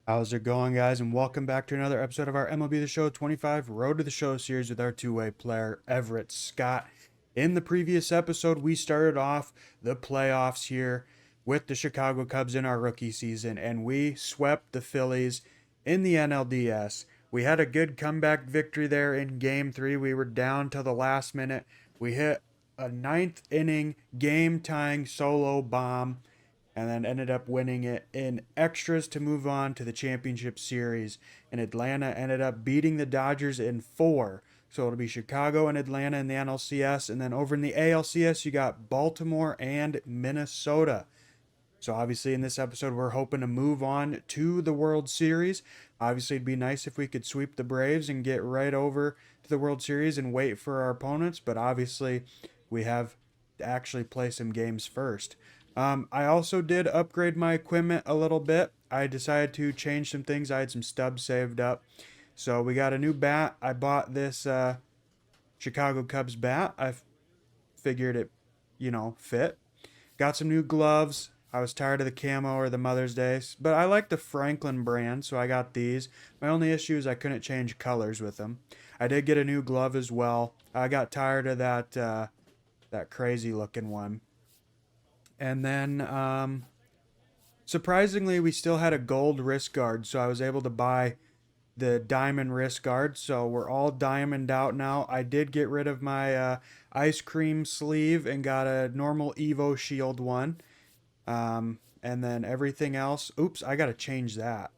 How's it going, guys? And welcome back to another episode of our MLB The Show 25 Road to the Show series with our two-way player, Everett Scott. In the previous episode, we started off the playoffs here with the Chicago Cubs in our rookie season, and we swept the Phillies in the NLDS. We had a good comeback victory there in Game 3. We were down till the last minute. We hit a ninth inning game-tying solo bomb and then ended up winning it in extras to move on to the championship series. And Atlanta ended up beating the Dodgers in 4. So it'll be Chicago and Atlanta in the NLCS. And then over in the ALCS, you got Baltimore and Minnesota. So obviously in this episode, we're hoping to move on to the World Series. Obviously, it'd be nice if we could sweep the Braves and get right over to the World Series and wait for our opponents. But obviously, we have to actually play some games first. I also did upgrade my equipment a little bit. I decided to change some things. I had some stubs saved up. So we got a new bat. I bought this Chicago Cubs bat. I figured it, fit. Got some new gloves. I was tired of the camo or the Mother's Day, but I like the Franklin brand, so I got these. My only issue is I couldn't change colors with them. I did get a new glove as well. I got tired of that crazy looking one. And then, surprisingly, we still had a gold wrist guard, so I was able to buy the diamond wrist guard. So we're all diamond out now. I did get rid of my ice cream sleeve and got a normal Evo Shield one. And then everything else, oops, I got to change that.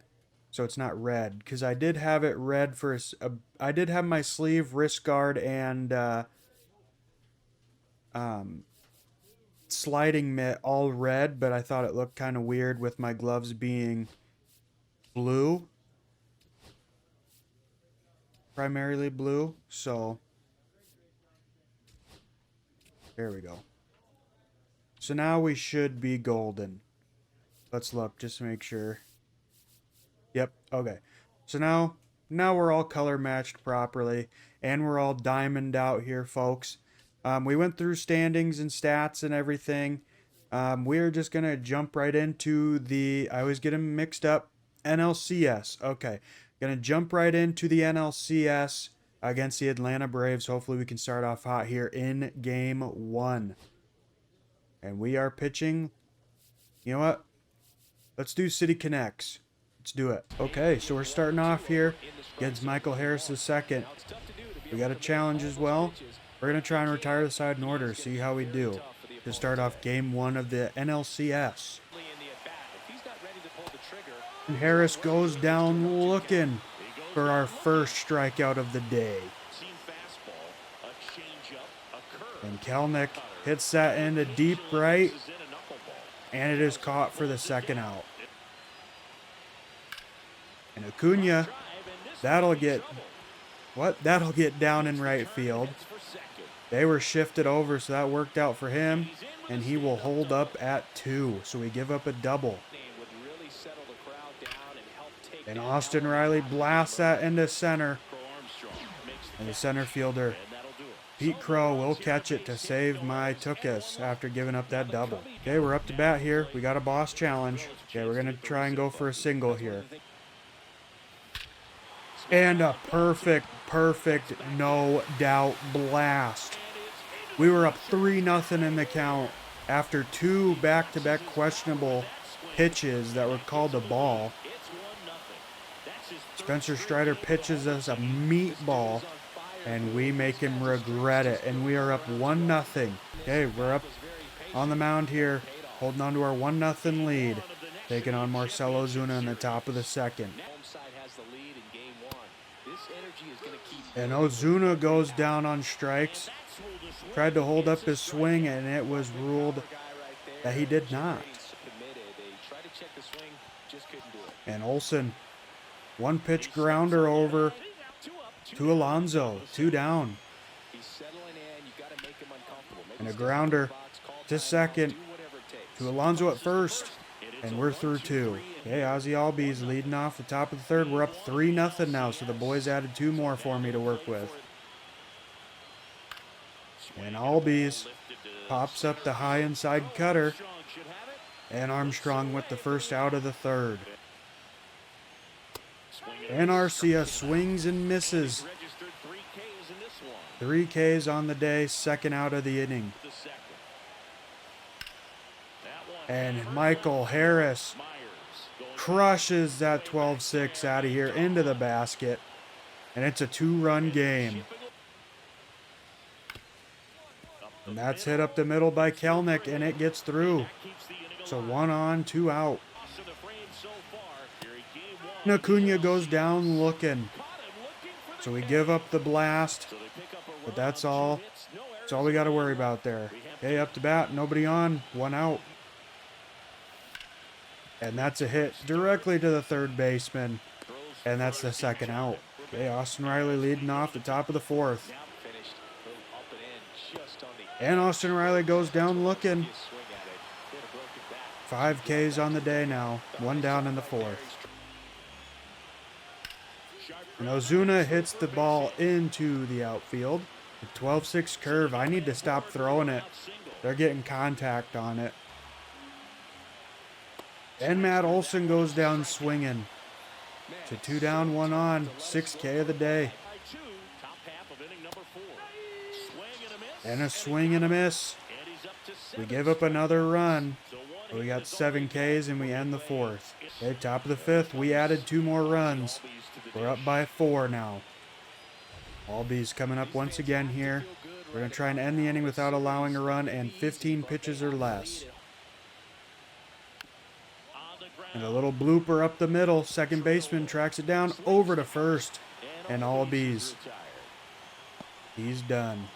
So it's not red, because I did have it red for I did have my sleeve, wrist guard, and sliding mitt all red, but I thought it looked kind of weird with my gloves being blue, primarily blue. So there we go. So now we should be golden. Let's look just to make sure. Yep, okay. So now we're all color matched properly, and we're all diamond out here, folks. We went through standings and stats and everything. We're just going to jump right into I always get them mixed up, NLCS. Okay, going to jump right into the NLCS against the Atlanta Braves. Hopefully we can start off hot here in Game 1. And we are pitching. You know what? Let's do City Connects. Let's do it. Okay, so we're starting off here against Michael Harris II. We got a challenge as well. We're going to try and retire the side in order, see how we do to start off Game 1 of the NLCS. And Harris goes down looking for our first strikeout of the day. And Kelnick hits that into deep right, and it is caught for the second out. And Acuna, that'll get down in right field. They were shifted over, so that worked out for him, and he will hold up at 2. So we give up a double. And Austin Riley blasts that into center. And the center fielder, Pete Crow, will catch it to save my Tukas after giving up that double. Okay, we're up to bat here. We got a boss challenge. Okay, we're going to try and go for a single here. And a perfect, no doubt blast. We were up 3-0 in the count after 2 back-to-back questionable pitches that were called a ball. Spencer Strider pitches us a meatball, and we make him regret it. And we are up 1-0. Okay, we're up on the mound here, holding on to our 1-0 lead, taking on Marcell Ozuna in the top of the second. And Ozuna goes down on strikes. Tried to hold up his swing, and it was ruled that he did not. And Olsen, 1-pitch grounder over to Alonso, 2 down. And a grounder to second to Alonso at first. And we're through 2. Okay, Ozzy Albies leading off the top of the third. We're up 3-0 now, so the boys added 2 more for me to work with. And Albies pops up the high inside cutter. And Armstrong with the first out of the third. And Arcia swings and misses. 3 Ks on the day, second out of the inning. And Michael Harris crushes that 12-6 out of here into the basket. And it's a 2-run game. And that's hit up the middle by Kelnick, and it gets through. So 1 on, 2 out. And Acuna goes down looking. So we give up the blast. But that's all. That's all we got to worry about there. Okay, up to bat, nobody on, 1 out. And that's a hit directly to the third baseman. And that's the second out. Okay, Austin Riley leading off the top of the 4th. And Austin Riley goes down looking. 5 Ks on the day now. 1 down in the 4th. And Ozuna hits the ball into the outfield. The 12-6 curve. I need to stop throwing it. They're getting contact on it. And Matt Olson goes down swinging. To 2 down, 1 on. 6K of the day. And a swing and a miss. We give up another run. We got 7 Ks and we end the 4th. Okay, top of the 5th, we added 2 more runs. We're up by 4 now. Albies coming up once again here. We're going to try and end the inning without allowing a run and 15 pitches or less. And a little blooper up the middle. Second baseman tracks it down over to first. And Albies. He's done.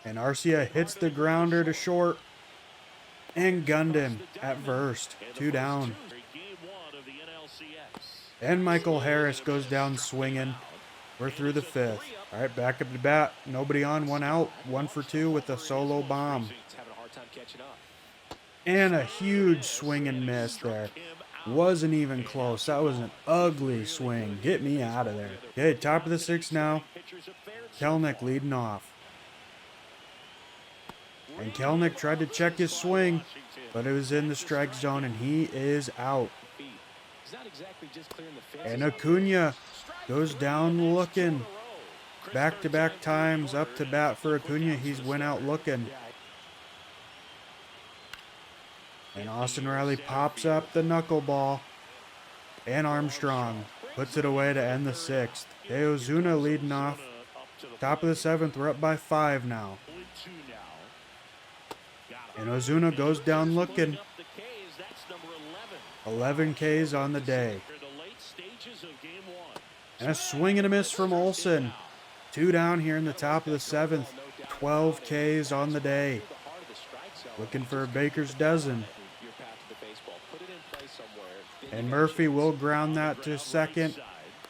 And Arcia hits the grounder to short. And gunned him at first. 2 down. And Michael Harris goes down swinging. We're through the 5th. All right, back up to bat. Nobody on, 1 out. 1 for 2 with a solo bomb. And a huge swing and miss there. Wasn't even close. That was an ugly swing. Get me out of there. Okay, top of the 6th now. Kelnick leading off. And Kelnick tried to check his swing, but it was in the strike zone, and he is out. And Acuna goes down looking. Back-to-back times up to bat for Acuna. He's went out looking. And Austin Riley pops up the knuckleball. And Armstrong puts it away to end the 6th. Ozuna leading off. Top of the 7th, we're up by 5 now. And Ozuna goes down looking. 11 Ks on the day. And a swing and a miss from Olson. 2 down here in the top of the 7th. 12 Ks on the day. Looking for a baker's dozen. And Murphy will ground that to second.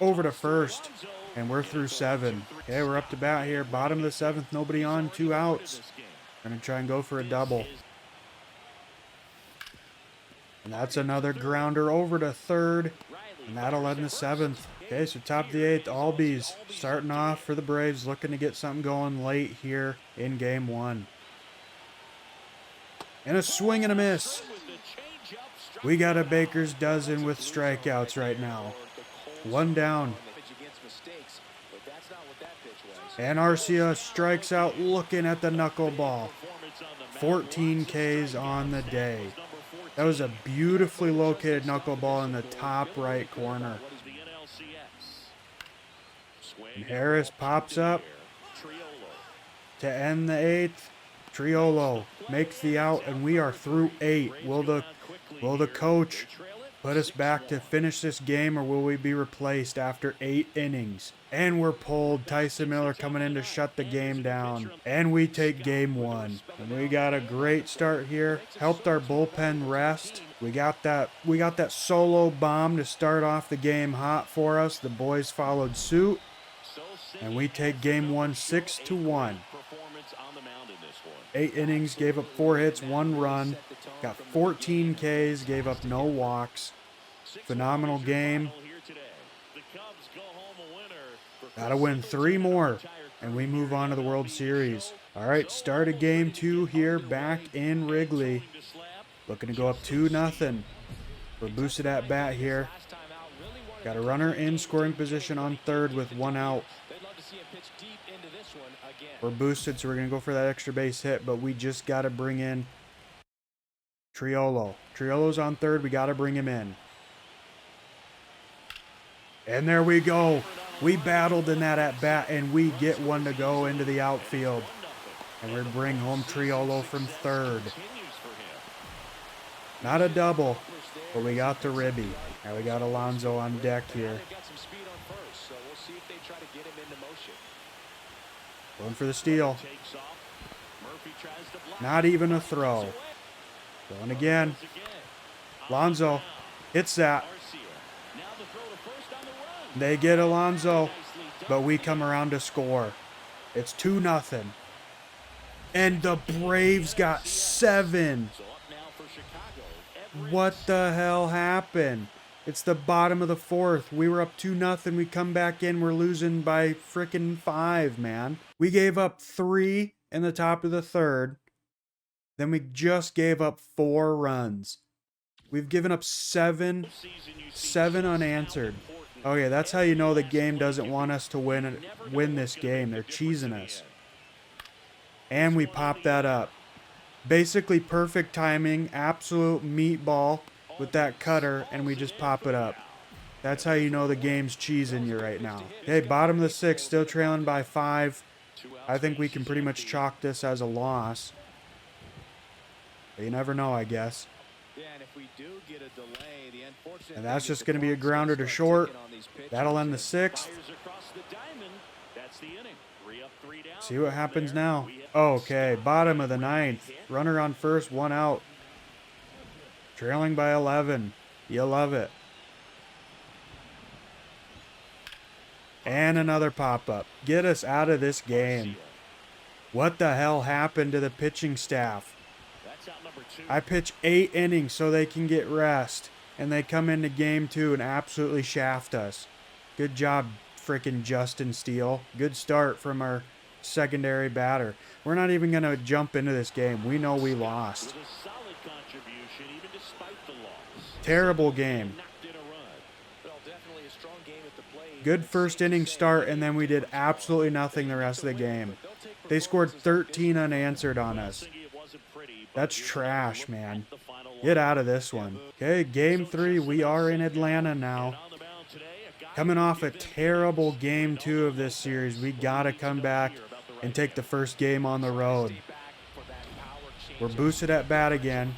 Over to first. And we're through 7. Okay, we're up to bat here. Bottom of the 7th, nobody on, 2 outs. Gonna try and go for a double. And that's another grounder over to third. And that'll end the 7th. Okay, so top of the 8th, Albies starting off for the Braves, looking to get something going late here in game 1. And a swing and a miss. We got a baker's dozen with strikeouts right now. 1 down. And Arcia strikes out looking at the knuckleball. 14 Ks on the day. That was a beautifully located knuckleball in the top right corner. And Harris pops up to end the 8th. Triolo makes the out, and we are through 8. Will the coach put us back to finish this game, or will we be replaced after 8 innings? And we're pulled. Tyson Miller coming in to shut the game down. And we take game 1. And we got a great start here. Helped our bullpen rest. We got that solo bomb to start off the game hot for us. The boys followed suit. And we take game 1 6-1. 8 innings, gave up 4 hits, 1 run. Got 14 Ks, gave up no walks. Phenomenal game. Gotta win 3 more, and we move on to the World Series. All right, start of game 2 here back in Wrigley. Looking to go up 2-0. We're boosted at bat here. Got a runner in scoring position on third with 1 out. We're boosted, so we're going to go for that extra base hit, but we just got to bring in Triolo. Triolo's on third. We got to bring him in. And there we go. We battled in that at bat, and we get one to go into the outfield. And we bring home Triolo from third. Not a double, but we got the ribby. Now we got Alonso on deck here. Going for the steal. Not even a throw. Going again. Alonso hits that. They get Alonso, but we come around to score. It's 2-0. And the Braves got 7. What the hell happened? It's the bottom of the fourth. We were up 2-0. We come back in. We're losing by freaking 5, man. We gave up 3 in the top of the third. Then we just gave up 4 runs. We've given up 7 unanswered. Okay, that's how you know the game doesn't want us to win this game. They're cheesing us. And we pop that up. Basically perfect timing, absolute meatball with that cutter, and we just pop it up. That's how you know the game's cheesing you right now. Okay, bottom of the 6th, still trailing by 5. I think we can pretty much chalk this as a loss. But you never know, I guess. And that's just going to be a grounder to short. That'll end the 6th. See what happens now. Okay, bottom of the 9th. Runner on first, 1 out. Trailing by 11. You love it. And another pop-up. Get us out of this game. What the hell happened to the pitching staff? I pitch 8 innings so they can get rest. And they come into game 2 and absolutely shaft us. Good job, frickin' Justin Steele. Good start from our secondary batter. We're not even going to jump into this game. We know we lost. Terrible game. Good first inning start, and then we did absolutely nothing the rest of the game. They scored 13 unanswered on us. That's trash, man. Get out of this one. Okay, game 3. We are in Atlanta now. Coming off a terrible game 2 of this series, we got to come back and take the first game on the road. We're boosted at bat again.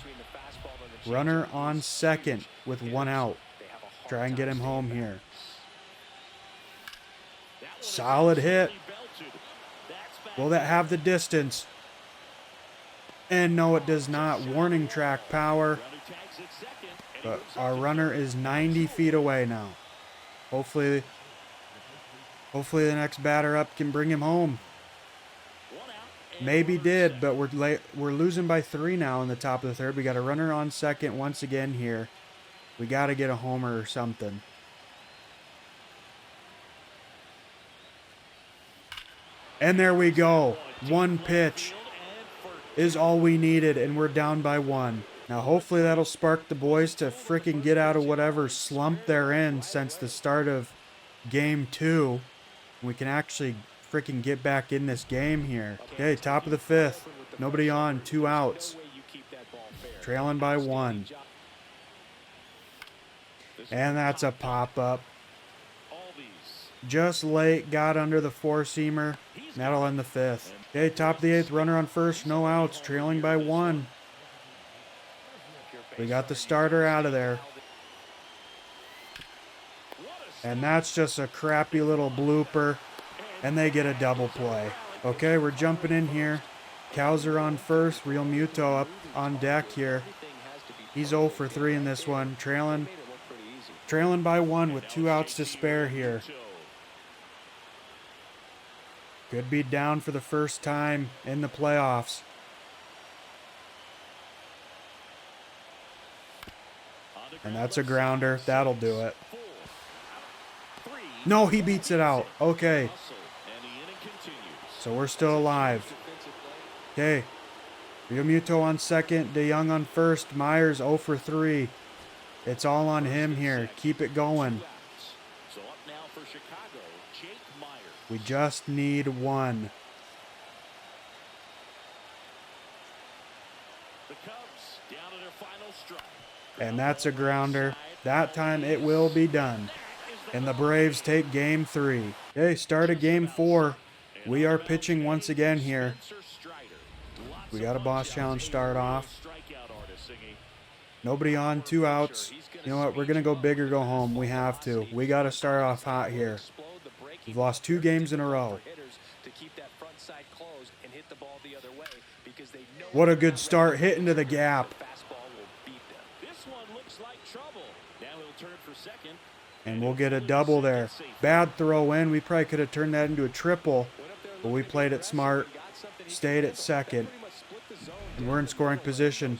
Runner on second with 1 out. Try and get him home here. Solid hit. Will that have the distance? And no, it does not. Warning track power. But our runner is 90 feet away now. Hopefully the next batter up can bring him home. Maybe did, but we're losing by 3 now in the top of the third. We got a runner on second once again here. We got to get a homer or something. And there we go. 1 pitch is all we needed, and we're down by 1. Now, hopefully that'll spark the boys to freaking get out of whatever slump they're in since the start of game 2. We can actually freaking get back in this game here. Okay, top of the 5th. Nobody on, 2 outs. Trailing by 1. And that's a pop-up. Just late, got under the 4-seamer. That'll end the 5th. Okay, top of the 8th, runner on first, no outs, trailing by 1. We got the starter out of there. And that's just a crappy little blooper. And they get a double play. Okay, we're jumping in here. Cows are on first, Real Muto up on deck here. He's 0 for 3 in this one, trailing by 1 with 2 outs to spare here. Could be down for the first time in the playoffs. And that's a grounder. That'll do it. No, he beats it out. Okay. So we're still alive. Okay. Realmuto on second. DeYoung on first. Myers 0 for 3. It's all on him here. Keep it going. We just need one. And that's a grounder. That time it will be done. And the Braves take game 3. Okay, start of game 4. We are pitching once again here. We got a boss challenge start off. Nobody on, 2 outs. You know what? We're going to go big or go home. We have to. We got to start off hot here. We've lost 2 games in a row. What a good start. Hit into the gap. And we'll get a double there. Bad throw in. We probably could have turned that into a triple. But we played it smart. Stayed at second. And we're in scoring position.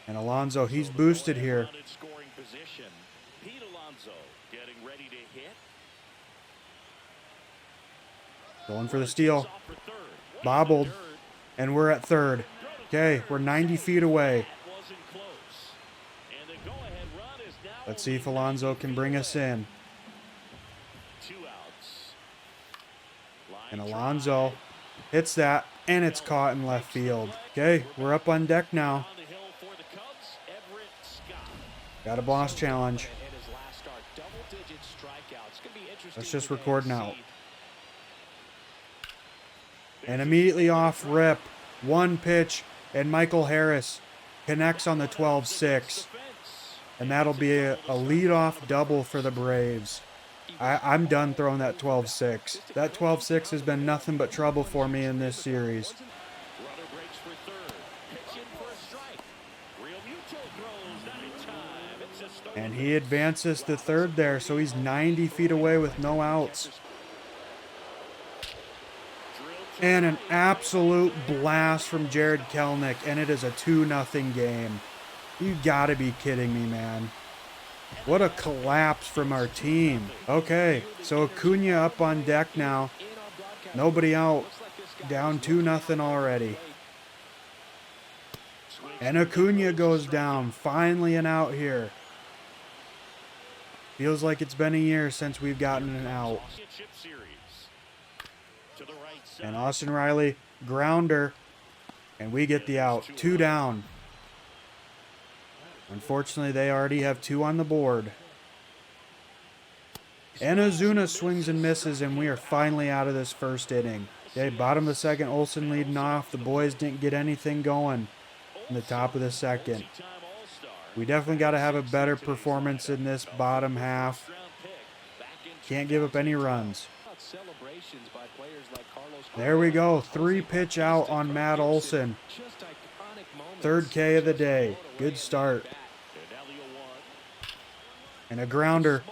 And Alonso, he's boosted here. Going for the steal. Bobbled. And we're at third. Okay, we're 90 feet away. Let's see if Alonso can bring us in. And Alonso hits that, and it's caught in left field. Okay, we're up on deck now. Got a boss challenge. Let's just record now. And immediately off rip, 1 pitch, and Michael Harris connects on the 12-6. And that'll be a leadoff double for the Braves. I'm done throwing that 12-6. That 12-6 has been nothing but trouble for me in this series. And he advances to third there, so he's 90 feet away with no outs. And an absolute blast from Jared Kelenic, and it is a 2-0 game. You gotta be kidding me, man. What a collapse from our team. Okay, so Acuna up on deck now. Nobody out. Down 2-0 already. And Acuna goes down. Finally an out here. Feels like it's been a year since we've gotten an out. And Austin Riley, grounder. And we get the out. 2 down. Unfortunately, they already have 2 on the board. And Ozuna swings and misses, and we are finally out of this first inning. Okay, bottom of the second, Olsen leading off. The boys didn't get anything going in the top of the second. We definitely got to have a better performance in this bottom half. Can't give up any runs. There we go. 3-pitch out on Matt Olson. 3rd K of the day. Good start. And a grounder.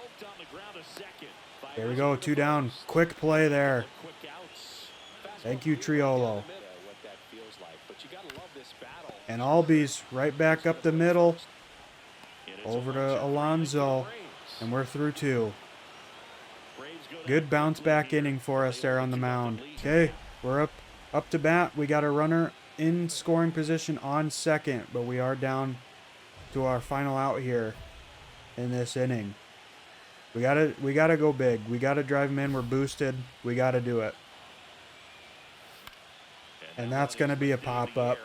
There we go. 2 down. Quick play there. Thank you, Triolo. And Albies right back up the middle. Over to Alonso. And we're through 2. Good bounce back inning for us there on the mound. Okay, we're up to bat. We got a runner in scoring position on second, but we are down to our final out here in this inning. We gotta go big. We gotta drive them in. We're boosted. We gotta do it. And that's gonna be a pop-up.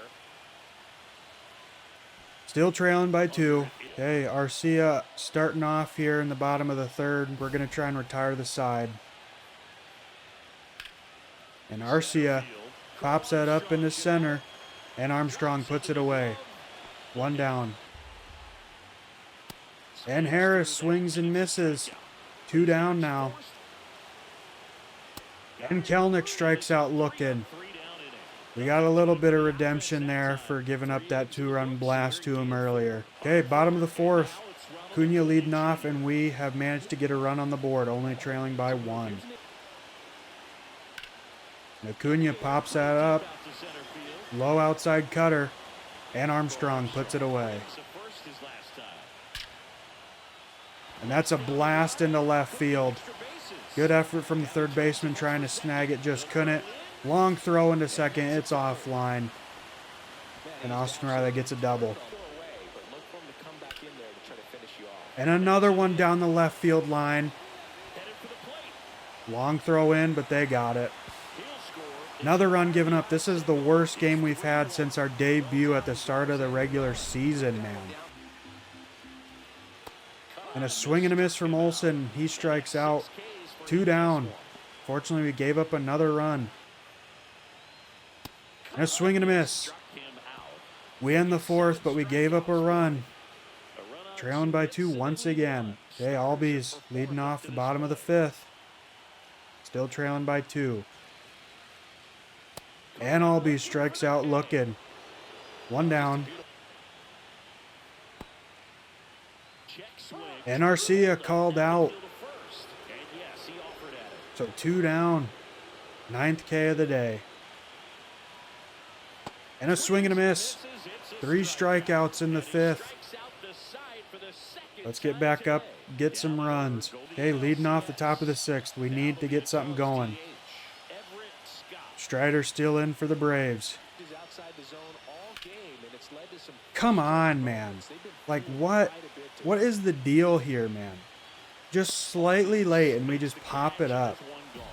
Still trailing by 2. Okay, Arcia starting off here in the bottom of the 3rd. We're gonna try and retire the side. And Arcia pops that up into center. And Armstrong puts it away. 1 down. And Harris swings and misses. 2 down now. And Kelenic strikes out looking. We got a little bit of redemption there for giving up that 2-run blast to him earlier. Okay, bottom of the 4th. Cunha leading off, and we have managed to get a run on the board, only trailing by 1. Acuna pops that up. Low outside cutter. And Armstrong puts it away. And that's a blast into left field. Good effort from the third baseman trying to snag it, just couldn't. Long throw into second, it's offline. And Austin Riley gets a double. And another one down the left field line. Long throw in, but they got it. Another run given up. This is the worst game we've had since our debut at the start of the regular season, man. And a swing and a miss from Olsen. He strikes out. 2 down. Fortunately, we gave up another run. And a swing and a miss. We end the 4th, but we gave up a run. Trailing by 2 once again. Okay, Albies leading off the bottom of the 5th. Still trailing by 2. And Albies strikes out looking. 1 down. And Arcia called out. So 2 down. 9th K of the day. And a swing and a miss. 3 strikeouts in the 5th. Let's get back up, get some runs. Okay, leading off the top of the 6th. We need to get something going. Strider still in for the Braves. Come on, man. Like, what is the deal here, man? Just slightly late and we just pop it up.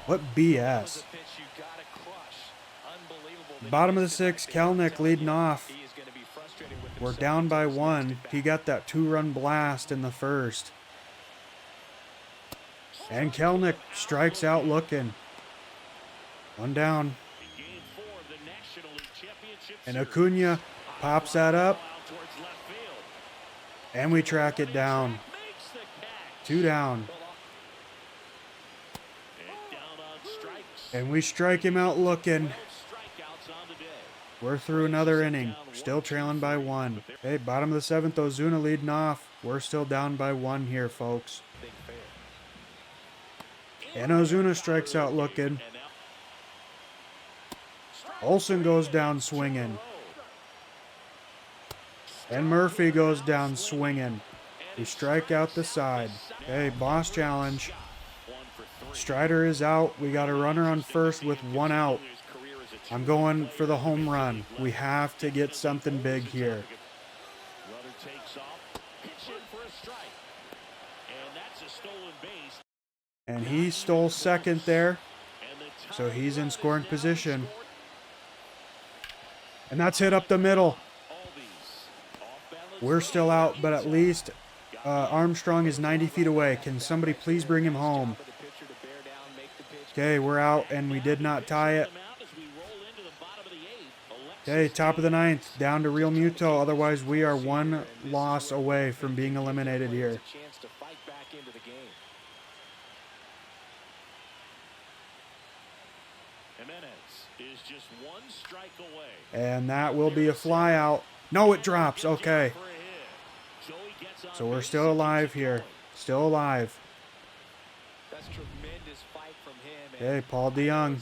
What BS. Bottom of the 6th, Kelnick leading off. We're down by 1. He got that 2-run blast in the 1st. And Kelnick strikes out looking. 1 down. And Acuna pops that up. And we track it down. 2 down. And we strike him out looking. We're through another inning. Still trailing by 1. Okay, bottom of the 7th, Ozuna leading off. We're still down by 1 here, folks. And Ozuna strikes out looking. Olsen goes down swinging. And Murphy goes down swinging. We strike out the side. Okay, boss challenge. Strider is out. We got a runner on first with 1 out. I'm going for the home run. We have to get something big here. And he stole second there. So he's in scoring position. And that's hit up the middle. We're still out, but at least Armstrong is 90 feet away. Can somebody please bring him home? Okay, we're out, and we did not tie it. Okay, top of the 9th, down to Real Muto. Otherwise, we are 1 loss away from being eliminated here. And that will be a fly out. No, it drops. Okay. So we're still alive here. Still alive. Okay, Paul DeYoung.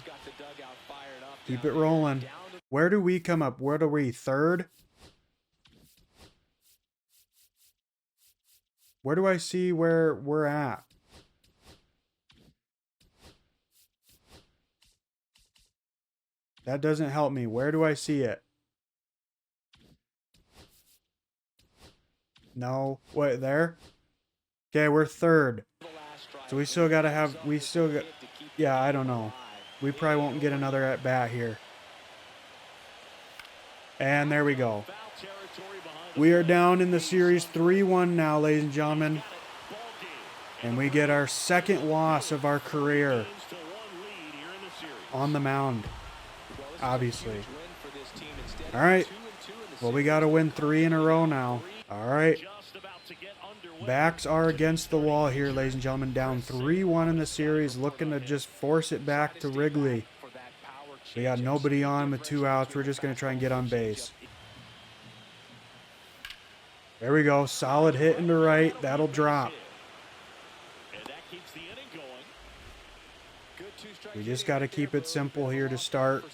Keep it rolling. Where do we come up? Where are we? 3rd? Where do I see where we're at? That doesn't help me. Where do I see it? No. Wait, there? Okay, we're 3rd. So we still got to have... Yeah, I don't know. We probably won't get another at bat here. And there we go. We are down in the series 3-1 now, ladies and gentlemen. And we get our 2nd loss of our career on the mound, obviously. All right. Well, we got to win 3 in a row now. All right. Backs are against the wall here, ladies and gentlemen. Down 3-1 in the series, looking to just force it back to Wrigley. We got nobody on with 2 outs. We're just going to try and get on base. There we go. Solid hit into right. That'll drop. We just got to keep it simple here to start.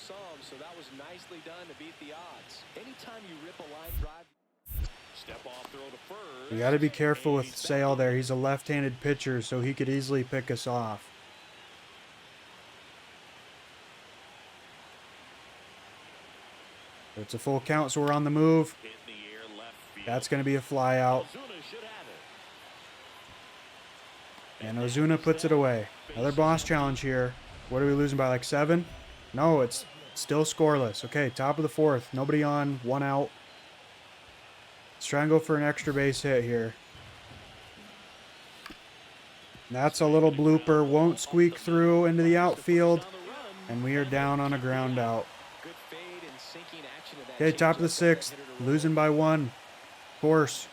We got to be careful with Sale there. He's a left-handed pitcher, so he could easily pick us off. It's a full count, so we're on the move. That's going to be a fly out. And Ozuna puts it away. Another boss challenge here. What are we losing by, like 7? No, it's still scoreless. Okay, top of the 4th. Nobody on, 1 out. Let's try and go for an extra base hit here. That's a little blooper. Won't squeak through into the outfield. And we are down on a ground out. Okay, top of the 6th. Losing by 1. Of course.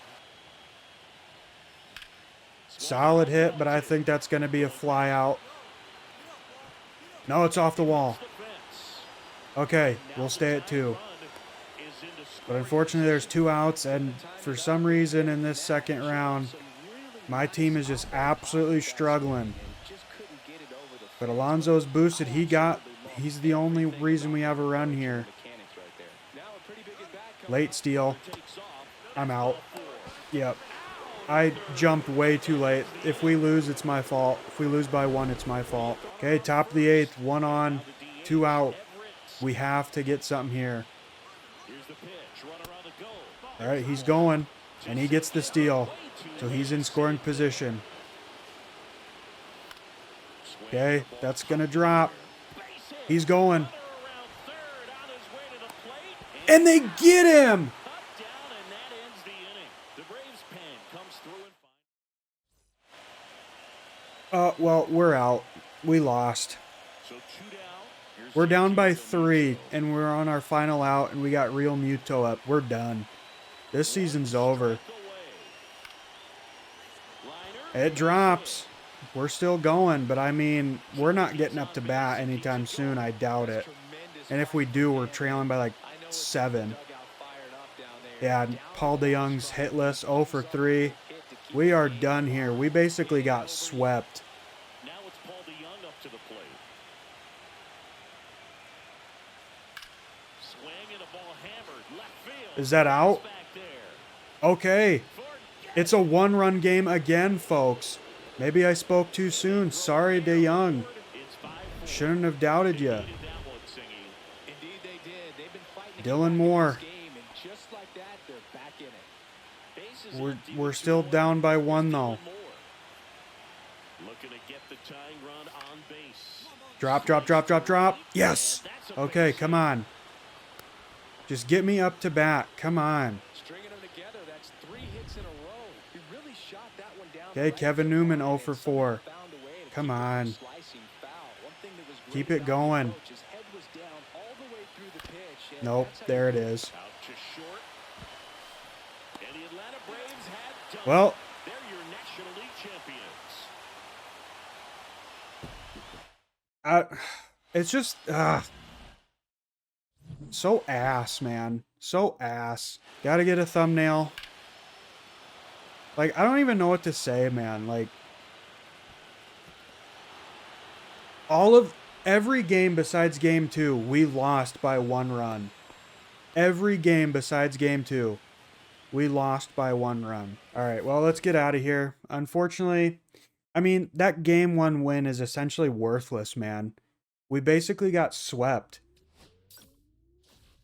Solid hit, but I think that's going to be a fly out. No, it's off the wall. Okay, we'll stay at 2. But unfortunately, there's 2 outs, and for some reason in this second round, my team is just absolutely struggling. But Alonso's boosted. He's the only reason we have a run here. Late steal. I'm out. Yep. I jumped way too late. If we lose, it's my fault. If we lose by 1, it's my fault. Okay, top of the 8th. 1 on, 2 out. We have to get something here. All right, he's going, and he gets the steal. So he's in scoring position. Okay, that's going to drop. He's going. And they get him! Well, we're out. We lost. We're down by 3, and we're on our final out, and we got Real Muto up. We're done. This season's over. It drops. We're still going, but I mean, we're not getting up to bat anytime soon. I doubt it. And if we do, we're trailing by like 7. Yeah, Paul DeYoung's hitless, 0 for 3. We are done here. We basically got swept. Is that out? Okay. It's a 1-run game again, folks. Maybe I spoke too soon. Sorry, DeYoung. Shouldn't have doubted you. Dylan Moore. We're still down by 1, though. Drop, drop, drop, drop, drop. Yes. Okay, come on. Just get me up to bat. Come on. Okay, Kevin Newman 0 for 4. Come on. Keep it going. Nope, there it is. Well, it's just so ass, man. So ass. Gotta get a thumbnail. Like, I don't even know what to say, man. Like, every game besides game 2, we lost by 1 run. Every game besides game 2, we lost by 1 run. All right, well, let's get out of here. Unfortunately, I mean, that game 1 win is essentially worthless, man. We basically got swept.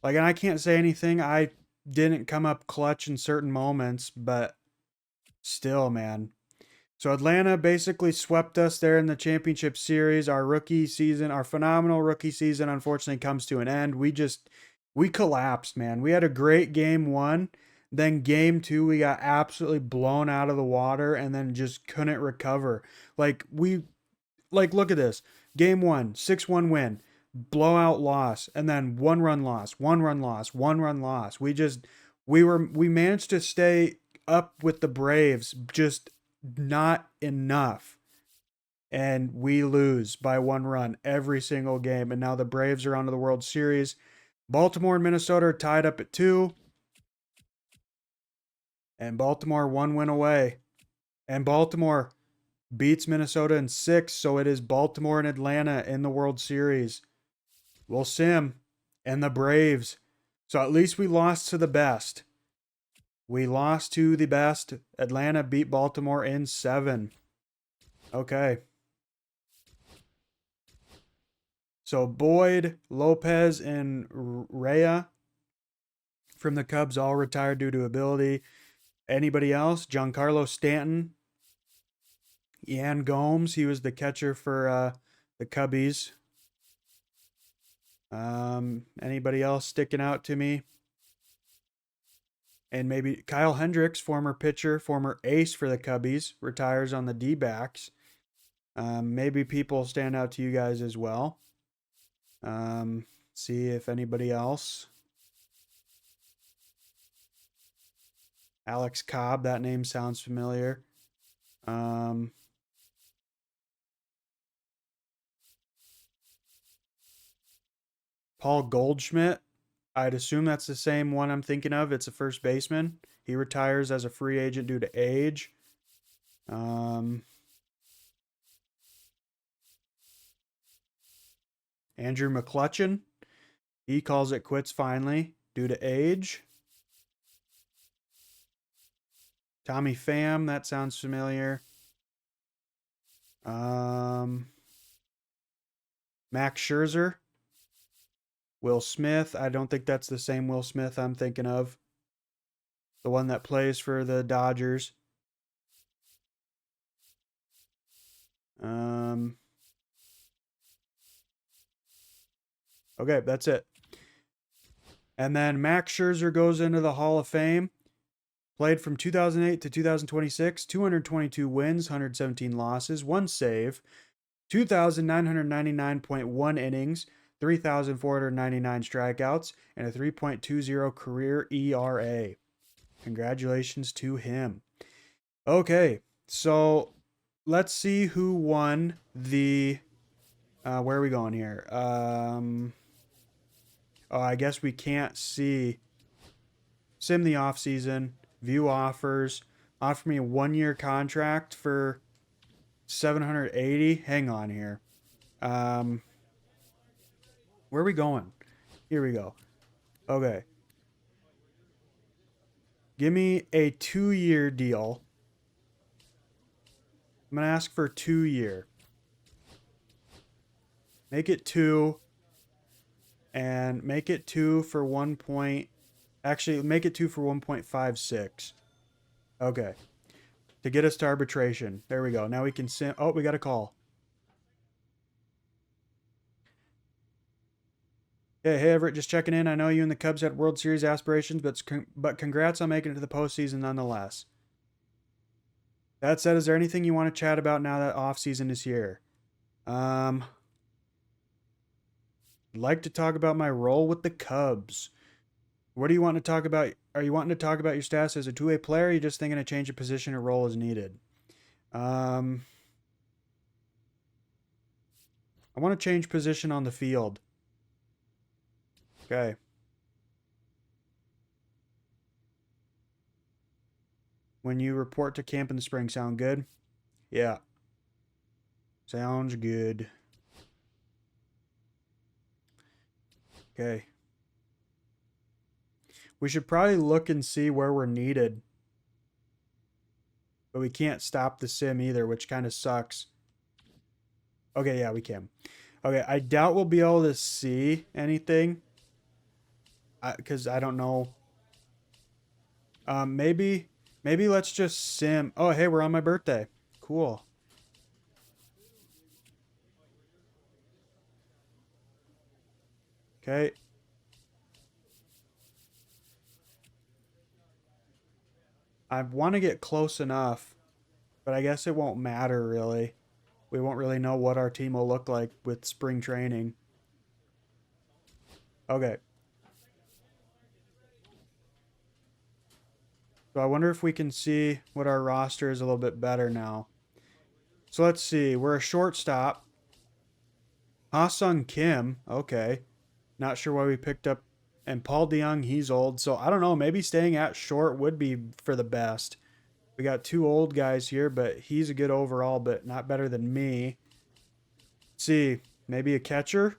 Like, and I can't say anything. I didn't come up clutch in certain moments, but still, man. So Atlanta basically swept us there in the championship series. Our rookie season, our phenomenal rookie season, unfortunately comes to an end. We collapsed, man. We had a great game 1. Then game 2, we got absolutely blown out of the water and then just couldn't recover. Like, look at this. Game 1, 6-1 win, blowout loss, and then 1-run loss, 1-run loss, 1-run loss. We managed to stay up with the Braves, just not enough. And we lose by 1 run every single game. And now the Braves are on to the World Series. Baltimore and Minnesota are tied up at 2. And Baltimore 1 win away. And Baltimore beats Minnesota in 6. So it is Baltimore and Atlanta in the World Series. We'll sim. And the Braves. So at least we lost to the best. We lost to the best. Atlanta beat Baltimore in 7. Okay. So Boyd, Lopez, and Rea from the Cubs all retired due to ability. Anybody else? Giancarlo Stanton. Yan Gomes, he was the catcher for the Cubbies. Anybody else sticking out to me? And maybe Kyle Hendricks, former pitcher, former ace for the Cubbies, retires on the D-backs. Maybe people stand out to you guys as well. See if anybody else. Alex Cobb, that name sounds familiar. Paul Goldschmidt, I'd assume that's the same one I'm thinking of. It's a first baseman. He retires as a free agent due to age. Andrew McClutchan, he calls it quits finally due to age. Tommy Pham, that sounds familiar. Max Scherzer. Will Smith, I don't think that's the same Will Smith I'm thinking of. The one that plays for the Dodgers. Okay, that's it. And then Max Scherzer goes into the Hall of Fame. Played from 2008 to 2026, 222 wins, 117 losses, 1 save, 2,999.1 innings, 3,499 strikeouts, and a 3.20 career ERA. Congratulations to him. Okay, so let's see who won the... where are we going here? I guess we can't see. Sim the offseason. View offers. Offer me a 1-year contract for 780. Hang on here. Where are we going? Here we go. Okay. Give me a 2-year deal. I'm going to ask for 2-year. Make it 2. And make it 2 for 1 point. Actually, make it 2 for 1.56. Okay. To get us to arbitration. There we go. Now we can sim. Oh, we got a call. Hey Everett, just checking in. I know you and the Cubs had World Series aspirations, but congrats on making it to the postseason nonetheless. That said, is there anything you want to chat about now that off season is here? I'd like to talk about my role with the Cubs. What do you want to talk about? Are you wanting to talk about your status as a two-way player, or are you just thinking of change of position or role as needed? I want to change position on the field. Okay. When you report to camp in the spring, sound good? Yeah. Sounds good. Okay. We should probably look and see where we're needed. But we can't stop the sim either, which kind of sucks. Okay, yeah, we can. Okay, I doubt we'll be able to see anything. Because I don't know. Maybe let's just sim. Oh, hey, we're on my birthday. Cool. Okay. I want to get close enough, but I guess it won't matter really. We won't really know what our team will look like with spring training. Okay. So I wonder if we can see what our roster is a little bit better now. So let's see. We're a shortstop. Ha-Sung Kim. Okay. Not sure why we picked up. And Paul DeYoung, he's old. So I don't know. Maybe staying at short would be for the best. We got 2 old guys here, but he's a good overall, but not better than me. Let's see. Maybe a catcher?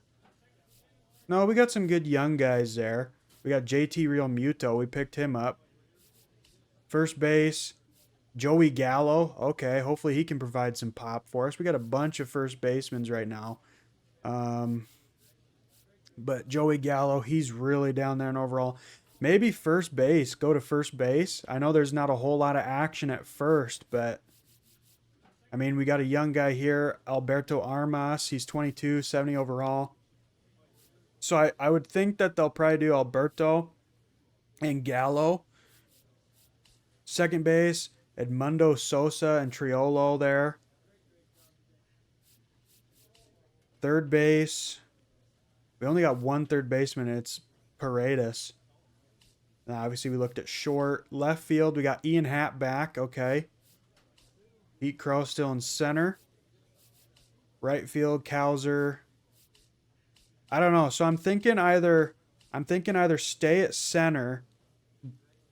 No, we got some good young guys there. We got JT Real Muto. We picked him up. First base, Joey Gallo. Okay, hopefully he can provide some pop for us. We got a bunch of first basemen right now. But Joey Gallo, he's really down there in overall. Maybe first base. Go to first base. I know there's not a whole lot of action at first, but I mean, we got a young guy here, Alberto Armas. He's 22, 70 overall. So I would think that they'll probably do Alberto and Gallo. Second base, Edmundo Sosa and Triolo there. Third base, we only got one third baseman, and it's Paredes. Now, obviously, we looked at short. Left field, we got Ian Happ back. Okay. Pete Crow still in center. Right field, Cowser. I don't know. So I'm thinking either stay at center,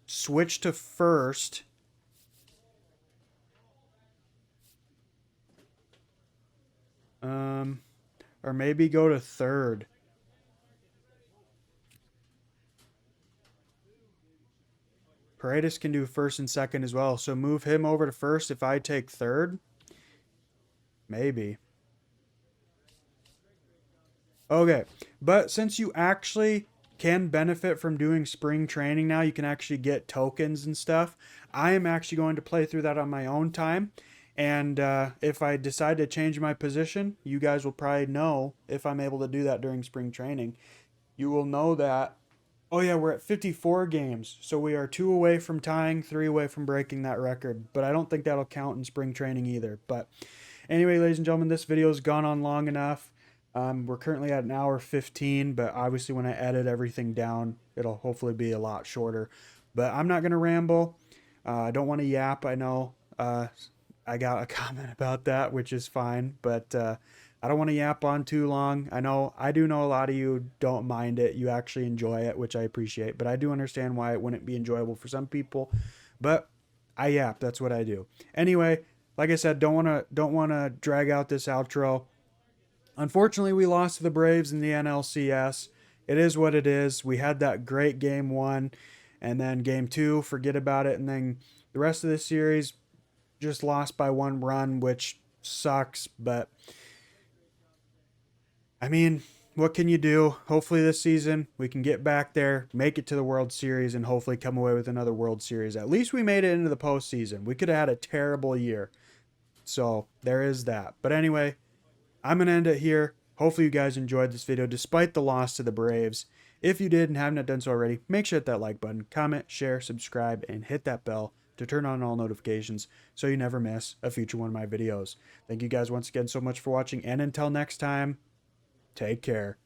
switch to first, or maybe go to third. Paredes can do first and second as well. So move him over to first if I take third. Maybe. Okay. But since you actually can benefit from doing spring training now, you can actually get tokens and stuff. I am actually going to play through that on my own time. And if I decide to change my position, you guys will probably know if I'm able to do that during spring training. You will know that. Oh yeah, we're at 54 games, so we are 2 away from tying, 3 away from breaking that record. But I don't think that'll count in spring training either. But anyway, ladies and gentlemen, this video's gone on long enough. We're currently at an hour 15, but obviously when I edit everything down, it'll hopefully be a lot shorter. But I'm not going to ramble. I don't want to yap. I know I got a comment about that, which is fine. But I don't want to yap on too long. I do know a lot of you don't mind it. You actually enjoy it, which I appreciate. But I do understand why it wouldn't be enjoyable for some people. But I yap. That's what I do. Anyway, like I said, don't want to drag out this outro. Unfortunately, we lost to the Braves in the NLCS. It is what it is. We had that great game 1, and then game 2, forget about it. And then the rest of the series just lost by 1 run, which sucks. But I mean, what can you do? Hopefully this season we can get back there, make it to the World Series, and hopefully come away with another World Series. At least we made it into the postseason. We could have had a terrible year. So there is that. But anyway, I'm going to end it here. Hopefully you guys enjoyed this video despite the loss to the Braves. If you did and haven't done so already, make sure to hit that like button, comment, share, subscribe, and hit that bell to turn on all notifications so you never miss a future one of my videos. Thank you guys once again so much for watching, and until next time, take care.